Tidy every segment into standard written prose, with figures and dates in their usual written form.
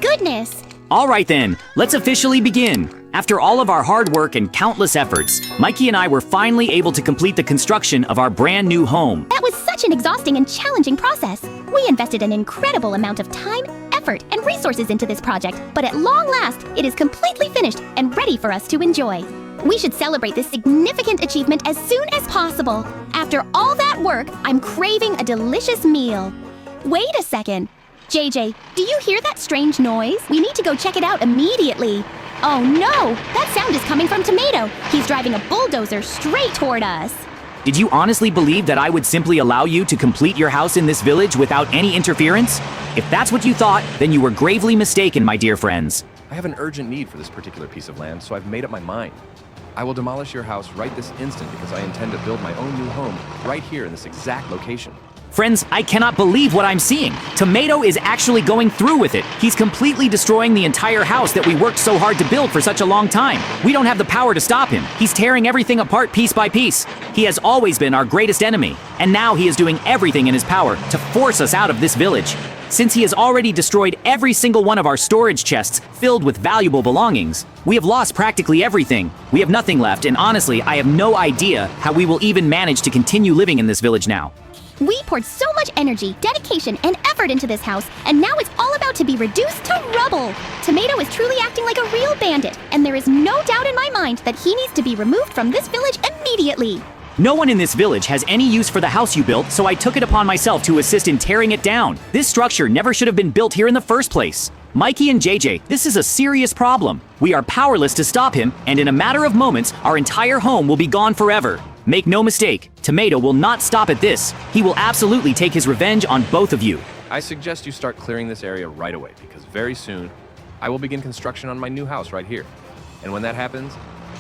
goodness! All right then, let's officially begin. After all of our hard work and countless efforts, Mikey and I were finally able to complete the construction of our brand new home. That was such an exhausting and challenging process. We invested an incredible amount of time, effort, and resources into this project, but at long last, it is completely finished and ready for us to enjoy. We should celebrate this significant achievement as soon as possible. After all that work, I'm craving a delicious meal. Wait a second. JJ, do you hear that strange noise? We need to go check it out immediately. Oh no, that sound is coming from Tomato. He's driving a bulldozer straight toward us. Did you honestly believe that I would simply allow you to complete your house in this village without any interference? If that's what you thought, then you were gravely mistaken, my dear friends. I have an urgent need for this particular piece of land, so I've made up my mind. I will demolish your house right this instant because I intend to build my own new home right here in this exact location. Friends, I cannot believe what I'm seeing. Tomato is actually going through with it. He's completely destroying the entire house that we worked so hard to build for such a long time. We don't have the power to stop him. He's tearing everything apart piece by piece. He has always been our greatest enemy, and now he is doing everything in his power to force us out of this village. Since he has already destroyed every single one of our storage chests filled with valuable belongings, we have lost practically everything. We have nothing left, and honestly, I have no idea how we will even manage to continue living in this village now. We poured so much energy, dedication, and effort into this house, and now it's all about to be reduced to rubble. Tomato is truly acting like a real bandit, and there is no doubt in my mind that he needs to be removed from this village immediately. No one in this village has any use for the house you built, so I took it upon myself to assist in tearing it down. This structure never should have been built here in the first place. Mikey and JJ, this is a serious problem. We are powerless to stop him, and in a matter of moments, our entire home will be gone forever. Make no mistake, Tomato will not stop at this. He will absolutely take his revenge on both of you. I suggest you start clearing this area right away because very soon, I will begin construction on my new house right here. And when that happens,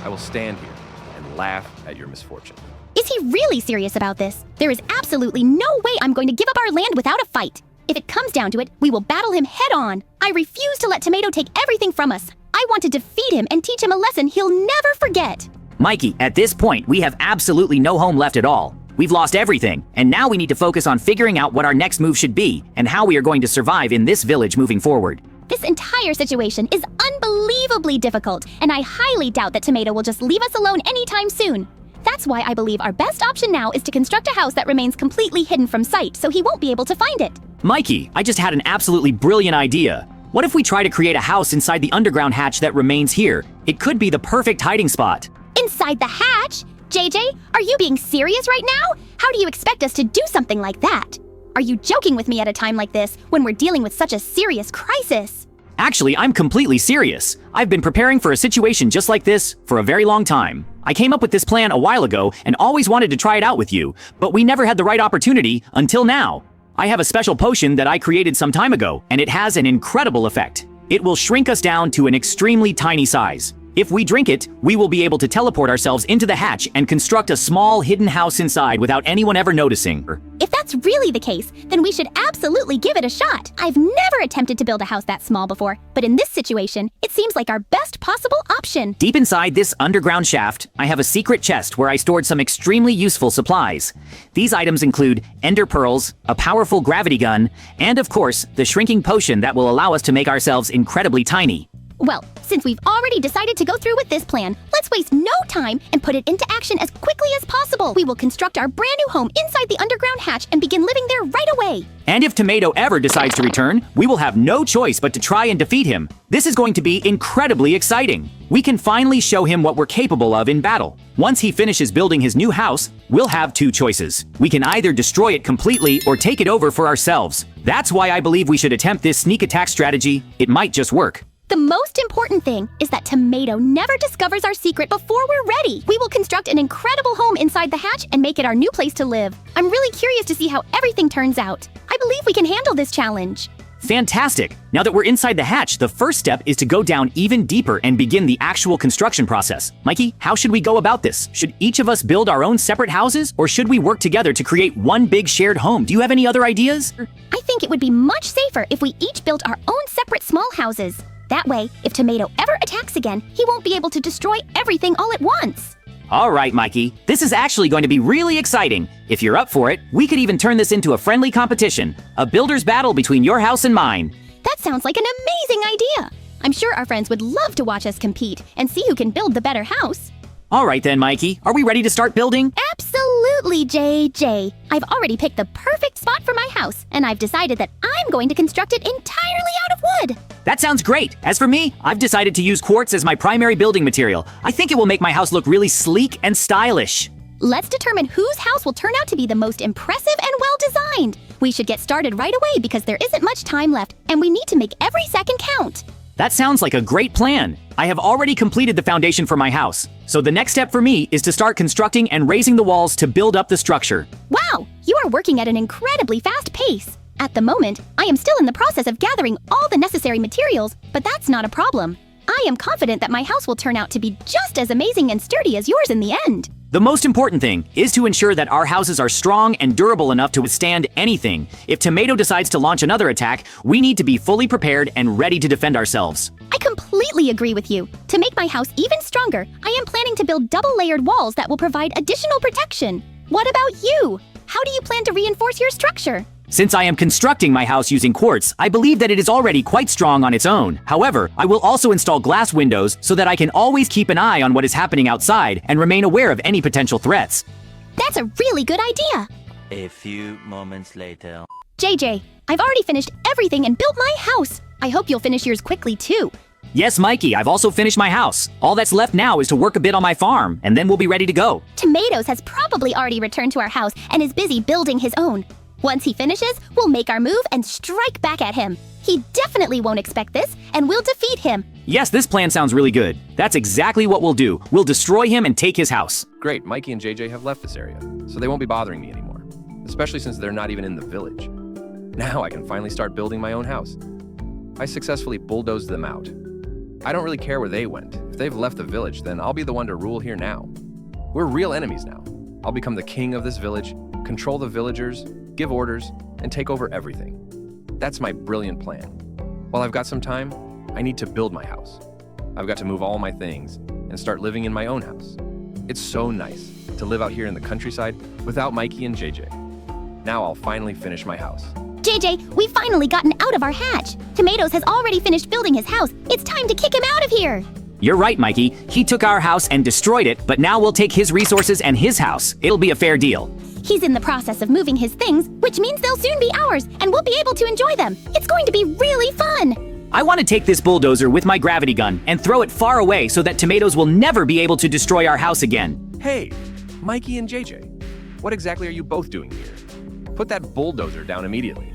I will stand here and laugh at your misfortune. Is he really serious about this? There is absolutely no way I'm going to give up our land without a fight. If it comes down to it, we will battle him head on. I refuse to let Tomato take everything from us. I want to defeat him and teach him a lesson he'll never forget. Mikey, at this point, we have absolutely no home left at all. We've lost everything, and now we need to focus on figuring out what our next move should be and how we are going to survive in this village moving forward. This entire situation is unbelievably difficult, and I highly doubt that Tomato will just leave us alone anytime soon. That's why I believe our best option now is to construct a house that remains completely hidden from sight so he won't be able to find it. Mikey, I just had an absolutely brilliant idea. What if we try to create a house inside the underground hatch that remains here? It could be the perfect hiding spot. Inside the hatch? JJ, are you being serious right now? How do you expect us to do something like that? Are you joking with me at a time like this when we're dealing with such a serious crisis? Actually, I'm completely serious. I've been preparing for a situation just like this for a very long time. I came up with this plan a while ago and always wanted to try it out with you, but we never had the right opportunity until now. I have a special potion that I created some time ago, and it has an incredible effect. It will shrink us down to an extremely tiny size. If we drink it, we will be able to teleport ourselves into the hatch and construct a small hidden house inside without anyone ever noticing. If that's really the case, then we should absolutely give it a shot. I've never attempted to build a house that small before, but in this situation, it seems like our best possible option. Deep inside this underground shaft, I have a secret chest where I stored some extremely useful supplies. These items include ender pearls, a powerful gravity gun, and of course, the shrinking potion that will allow us to make ourselves incredibly tiny. Well, since we've already decided to go through with this plan, let's waste no time and put it into action as quickly as possible. We will construct our brand new home inside the underground hatch and begin living there right away. And if Tomato ever decides to return, we will have no choice but to try and defeat him. This is going to be incredibly exciting. We can finally show him what we're capable of in battle. Once he finishes building his new house, we'll have two choices. We can either destroy it completely or take it over for ourselves. That's why I believe we should attempt this sneak attack strategy. It might just work. The most important thing is that Tomato never discovers our secret before we're ready. We will construct an incredible home inside the hatch and make it our new place to live. I'm really curious to see how everything turns out. I believe we can handle this challenge. Fantastic! Now that we're inside the hatch, the first step is to go down even deeper and begin the actual construction process. Mikey, how should we go about this? Should each of us build our own separate houses, or should we work together to create one big shared home? Do you have any other ideas? I think it would be much safer if we each built our own separate small houses. That way, if Tomato ever attacks again, he won't be able to destroy everything all at once. All right, Mikey. This is actually going to be really exciting. If you're up for it, we could even turn this into a friendly competition, a builder's battle between your house and mine. That sounds like an amazing idea. I'm sure our friends would love to watch us compete and see who can build the better house. All right then, Mikey. Are we ready to start building? Absolutely, JJ. I've already picked the perfect spot for my house, and I've decided that I'm going to construct it entirely out of wood. That sounds great. As for me, I've decided to use quartz as my primary building material. I think it will make my house look really sleek and stylish. Let's determine whose house will turn out to be the most impressive and well-designed. We should get started right away because there isn't much time left, and we need to make every second count. That sounds like a great plan. I have already completed the foundation for my house. So the next step for me is to start constructing and raising the walls to build up the structure. Wow, you are working at an incredibly fast pace. At the moment, I am still in the process of gathering all the necessary materials, but that's not a problem. I am confident that my house will turn out to be just as amazing and sturdy as yours in the end. The most important thing is to ensure that our houses are strong and durable enough to withstand anything. If Tomato decides to launch another attack, we need to be fully prepared and ready to defend ourselves. I completely agree with you. To make my house even stronger, I am planning to build double-layered walls that will provide additional protection. What about you? How do you plan to reinforce your structure? Since I am constructing my house using quartz, I believe that it is already quite strong on its own. However, I will also install glass windows so that I can always keep an eye on what is happening outside and remain aware of any potential threats. That's a really good idea. A few moments later. JJ, I've already finished everything and built my house. I hope you'll finish yours quickly too. Yes, Mikey, I've also finished my house. All that's left now is to work a bit on my farm, and then we'll be ready to go. Tomatoes has probably already returned to our house and is busy building his own. Once he finishes, we'll make our move and strike back at him. He definitely won't expect this, and we'll defeat him. Yes, this plan sounds really good. That's exactly what we'll do. We'll destroy him and take his house. Great, Mikey and JJ have left this area, so they won't be bothering me anymore. Especially since they're not even in the village. Now I can finally start building my own house. I successfully bulldozed them out. I don't really care where they went. If they've left the village, then I'll be the one to rule here now. We're real enemies now. I'll become the king of this village, control the villagers, give orders, and take over everything. That's my brilliant plan. While I've got some time, I need to build my house. I've got to move all my things and start living in my own house. It's so nice to live out here in the countryside without Mikey and JJ. Now I'll finally finish my house. JJ, we've finally gotten out of our hatch. Tomatoes has already finished building his house. It's time to kick him out of here. You're right, Mikey. He took our house and destroyed it, but now we'll take his resources and his house. It'll be a fair deal. He's in the process of moving his things, which means they'll soon be ours, and we'll be able to enjoy them. It's going to be really fun. I want to take this bulldozer with my gravity gun and throw it far away so that Tomatoes will never be able to destroy our house again. Hey, Mikey and JJ, what exactly are you both doing here? Put that bulldozer down immediately.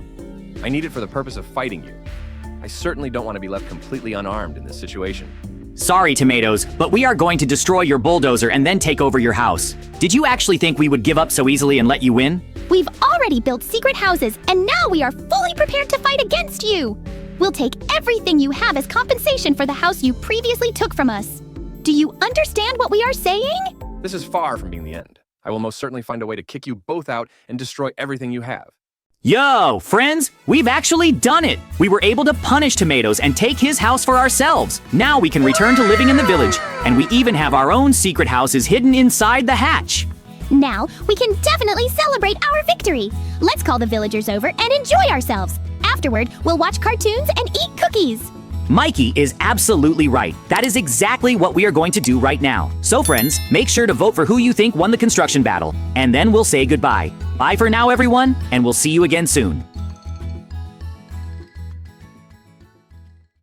I need it for the purpose of fighting you. I certainly don't want to be left completely unarmed in this situation. Sorry, Tomatoes, but we are going to destroy your bulldozer and then take over your house. Did you actually think we would give up so easily and let you win? We've already built secret houses, and now we are fully prepared to fight against you. We'll take everything you have as compensation for the house you previously took from us. Do you understand what we are saying? This is far from being the end. I will most certainly find a way to kick you both out and destroy everything you have. Yo, friends, we've actually done it. We were able to punish Tomatoes and take his house for ourselves. Now we can return to living in the village, and we even have our own secret houses hidden inside the hatch. Now we can definitely celebrate our victory. Let's call the villagers over and enjoy ourselves. Afterward, we'll watch cartoons and eat cookies. Mikey is absolutely right. That is exactly what we are going to do right now. So friends, make sure to vote for who you think won the construction battle, and then we'll say goodbye. Bye for now, everyone, and we'll see you again soon.